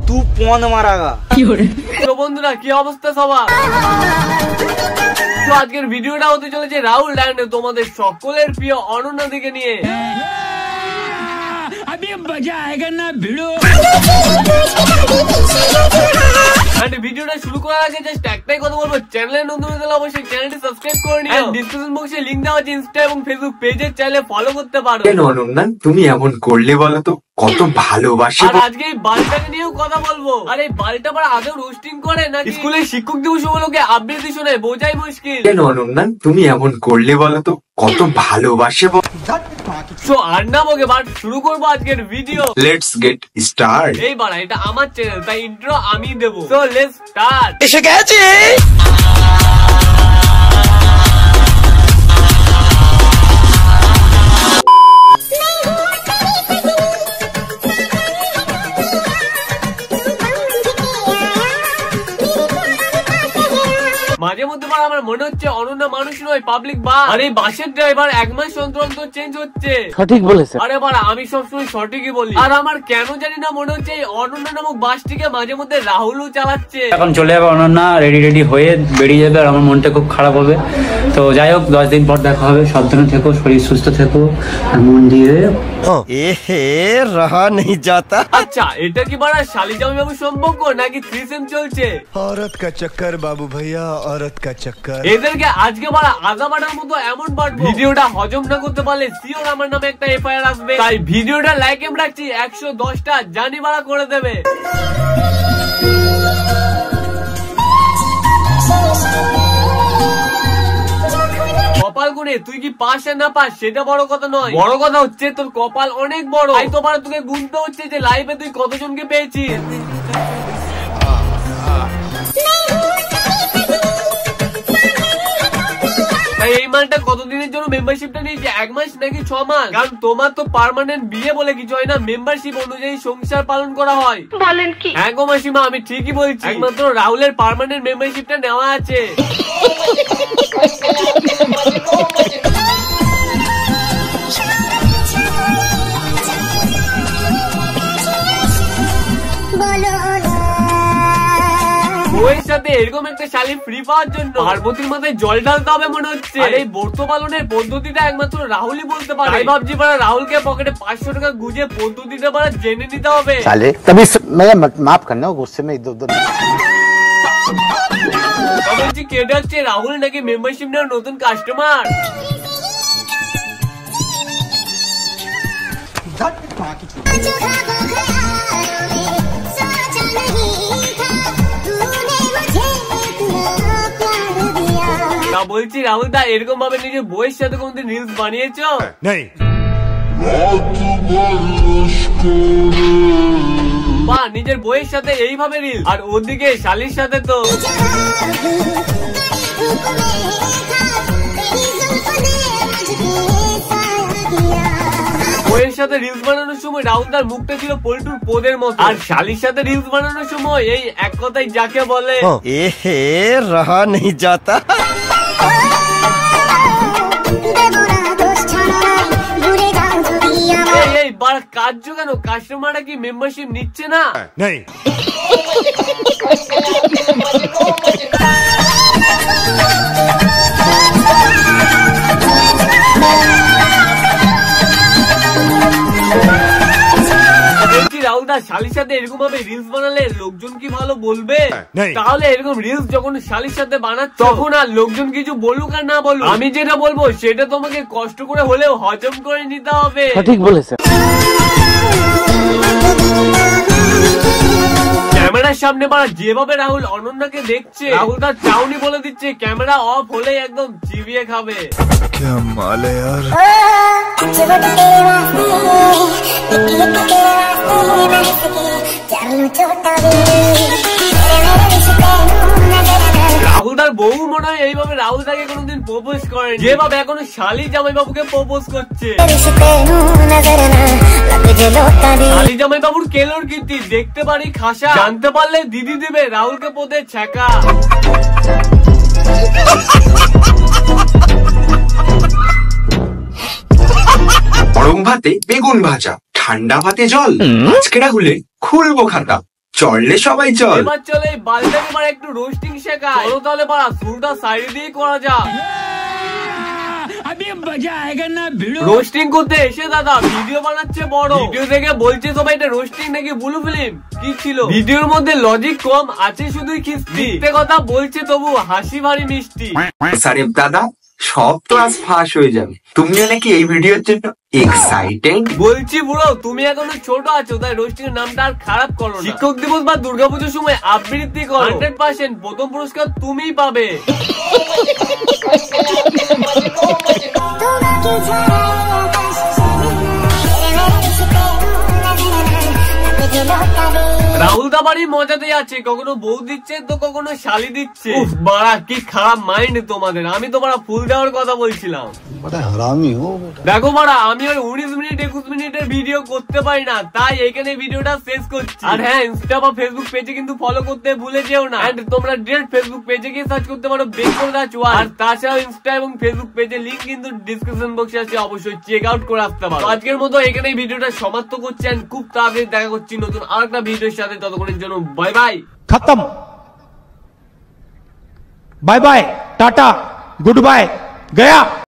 তুই পন মারাগা। তো বন্ধুরা কি অবস্থা সবার? তো আজকের ভিডিওটা হতে চলেছে রাহুল অ্যান্ড তোমাদের সকলের প্রিয় অনন্যা দিকে নিয়ে। ভিডিওটা শুরু করার আগে জাস্ট একটাই কথা বলবো, চ্যানেলে নতুন হলে অবশ্যই চ্যানেলটি সাবস্ক্রাইব করে নিও। ডিসক্রিপশন বক্সে লিংক দেওয়া আছে ইনস্টা এবং ফেসবুক পেজের, চাইলে ফলো করতে পারো। অনন্যা তুমি এমন করলে বলো তো, কত ভালোবাসি। আর আজকে এই বালটাকে নিয়েও কথা বলবো। আর এই বালটা আবার আদৌ রোস্টিং করে নাকি স্কুলের শিক্ষক দিবস উপলক্ষে আবৃত্তি শুনে বোঝাই মুশকিল। কেন অনন্যা তুমি এমন করলে বলো তো, কত ভালোবাসে। সো আর না বকে বাট শুরু করবো আজকের ভিডিও। Let's get start. এই বাড়া এটা আমার চ্যানেল, তাই ইন্ট্রো আমি দেবো। So let's start. এসে গেছে। মাঝে মধ্যে আমার মনে হচ্ছে অনন্যা মানুষ নয়, পাবলিক বাস। আর এই বাসের ড্রাইভার 1 মাস অন্তর অন্তর চেঞ্জ হচ্ছে। সঠিক বলেছে। আরে বাড়া আমি সবসময় সঠিকই বলি। আর আমার কেন জানি না মনে হচ্ছে এই অনন্যা নামক বাসটিকে মাঝে মধ্যে রাহুলও চালাচ্ছে। এখন চলে যাবে অনন্যা, রেডি হয়ে বেরিয়ে যাবে, আর আমার মনটা খুব খারাপ হবে। তো যাই হোক, 10 দিন পর দেখা হবে। সাবধানে থেকো, শরীর সুস্থ থেকো, আর মন দিয়ে रहा नहीं जाता। আচ্ছা এটা কি বাড়া শালি জামাই বাবু সম্পর্ক নাকি থ্রিসেম চলছে? औरत का चक्कर बाबू भैया, औरत का चक्कर। এদেরকে আজকে বাড়া আগা বাড়ার মতো এমন বাড়বো, ভিডিওটা হজম না করতে পারলে সিওর আমার নামে একটা এফআইআর আসবে। তাই ভিডিওটা লাইক এম রাখছি 110টা, জানি বাড়া করে দেবে। কপাল গুনে তুই কি পাস আর না পাস সেটা বড় কথা নয়, বড় কথা হচ্ছে তোর কপাল অনেক বড়। তাই তো বাড়া তোকে গুনতে হচ্ছে যে লাইভে তুই কতজনকে পেয়েছিস। এই মালটা কতদিনের জন্য মেম্বারশিপটা নিয়েছে? 1 মাস নাকি 6 মাস? কারণ তোমার তো পার্মানেন্ট বিয়ে বলে কিছু হয় না, মেম্বারশিপ অনুযায়ী সংসার পালন করা হয়। বলেন কি? হ্যাঁ গো মাসিমা, আমি ঠিকই বলছি। একমাত্র রাহুলের পার্মানেন্ট মেম্বারশিপটা নেওয়া আছে। বউয়ের সাথে এরকম একটা শালি ফ্রি পাওয়ার জন্য পার্বতীর মাথায় জল ঢালতে হবে মনে হচ্ছে। আর এই ব্রত পালনের পদ্ধতিটা একমাত্র রাহুলই বলতে পারে। তাই ভাবছি পারা রাহুলকে পকেটে 500 টাকা গুজে পদ্ধতিটা পারা জেনে নিতে হবে। মাফ করনা, গুসে মে ইধর-উধর। বলছি কেটে হচ্ছে রাহুল নাকি মেম্বারশিপ নেওয়ার নতুন কাস্টমার। বলছি রাহুল দা এরকম ভাবে নিজের বউয়ের সাথে কোনদিন রিলস বানিয়েছো? বা নিজের বউয়ের সাথে এইভাবে রিল, আর ওদিকে শালির সাথে তো বউয়ের সাথে রিলস বানানোর সময় রাহুল দার মুখটা ছিল পল্টুর পোদের মতো, আর শালির সাথে রিলস বানানোর সময় এই এক কথাই যাকে বলে रहा नहीं जाता। এই বার কাজ কেন? কাস্টমাররা কি মেম্বারশিপ নিচ্ছে না? রাহুল দা শালির সাথে এরকম ভাবে রিলস বানালে লোকজন কি ভালো বলবে? তাহলে এরকম রিলস যখন শালির সাথে বানাচ্ছ তখন আর লোকজন কিছু বলুক আর না বলুক, আমি যেটা বলবো সেটা তোমাকে কষ্ট করে হলেও হজম করে নিতে হবে। সঠিক বলেছে। ক্যামেরার সামনে বাড়া যেভাবে রাহুল অনন্যাকে দেখছে, রাহুল তার চাউনি বলে দিচ্ছে ক্যামেরা অফ হলে একদম চিবিয়ে খাবে। क्या माल है यार। রাহুল তার বউ মনে হয় এইভাবে রাহুল তাকে কোনোদিন প্রপোজ করেন, যেভাবে এখনো শালি জামাই বাবুকে প্রপোজ করছে। শালি জামাই বাবুর কেলোর কীর্তি দেখতে পারি খাসা, জানতে পারলে দিদি দিবে রাহুলকে পোদের ছ্যাঁকা। ভাতে বেগুন ভাজা, ঠান্ডা ভাতে জল, আজকে রাহুলে খুলবো খাতা, চললে সবাই চল। এবার চলে এই বালটাকে মারা একটু রোস্টিং শেখায়। চলো তাহলে পারা শুরুটা সাইডে দিয়ে করা যাক। রোস্টিং করতে এসে দাদা ভিডিও বানাচ্ছে বড়, ভিডিও দেখে বলছে সবাই এটা রোস্টিং নাকি ব্লু ফিল্ম। কি ছিল ভিডিওর মধ্যে? লজিক কম আছে শুধুই খিস্তি। মিথ্যে কথা বলছে তবু হাসি ভারী মিষ্টি। সারেব দাদা সব তো আজ ফাঁস হয়ে যাবে, তুমিও নাকি এই ভিডিওর জন্য এক্সাইটেড? বলছি বুড়ো তুমি এখনো ছোট আছো, তাই রোস্টিং এর নামটা আর খারাপ করো না। শিক্ষক দিবস বা দুর্গাপুজোর সময় আবৃত্তি করো, 100% প্রথম পুরস্কার তুমিই পাবে। রাহুল দা বাড়ি মজাতেই আছে, কখনো বউ দিচ্ছে তো কখনো শালি দিচ্ছে। বাড়া কি খারাপ মাইন্ড তোমাদের। আমি তো বাড়া ফুল দেওয়ার কথা বলছিলাম। দেখো বাড়া আমি ওই 19 মিনিট 21 মিনিটের ভিডিও করতে পারি না, তাই এখানে ভিডিওটা শেষ করছি। আর হ্যাঁ, ইনস্টা বা ফেসবুক পেজে কিন্তু ফলো করতে ভুলে যেও না। এন্ড তোমরা ডিরেক্ট ফেসবুক পেজে গিয়ে সার্চ করতে পারো বেঙ্গল রাজ 1। আর তাছাড়াও ইনস্টা এবং ফেসবুক পেজের লিংক কিন্তু ডিসক্রিপশন বক্সে আছে, অবশ্যই চেক আউট করে আসতে পারো। আজকের মতো এখানেই ভিডিওটা সমাপ্ত করছি, এন্ড খুব তাড়াতাড়ি দেখা করছি নতুন আরেকটা ভিডিওর সাথে। ততক্ষণের জন্য বাই বাই। खत्म। Bye bye, tata, goodbye, गया।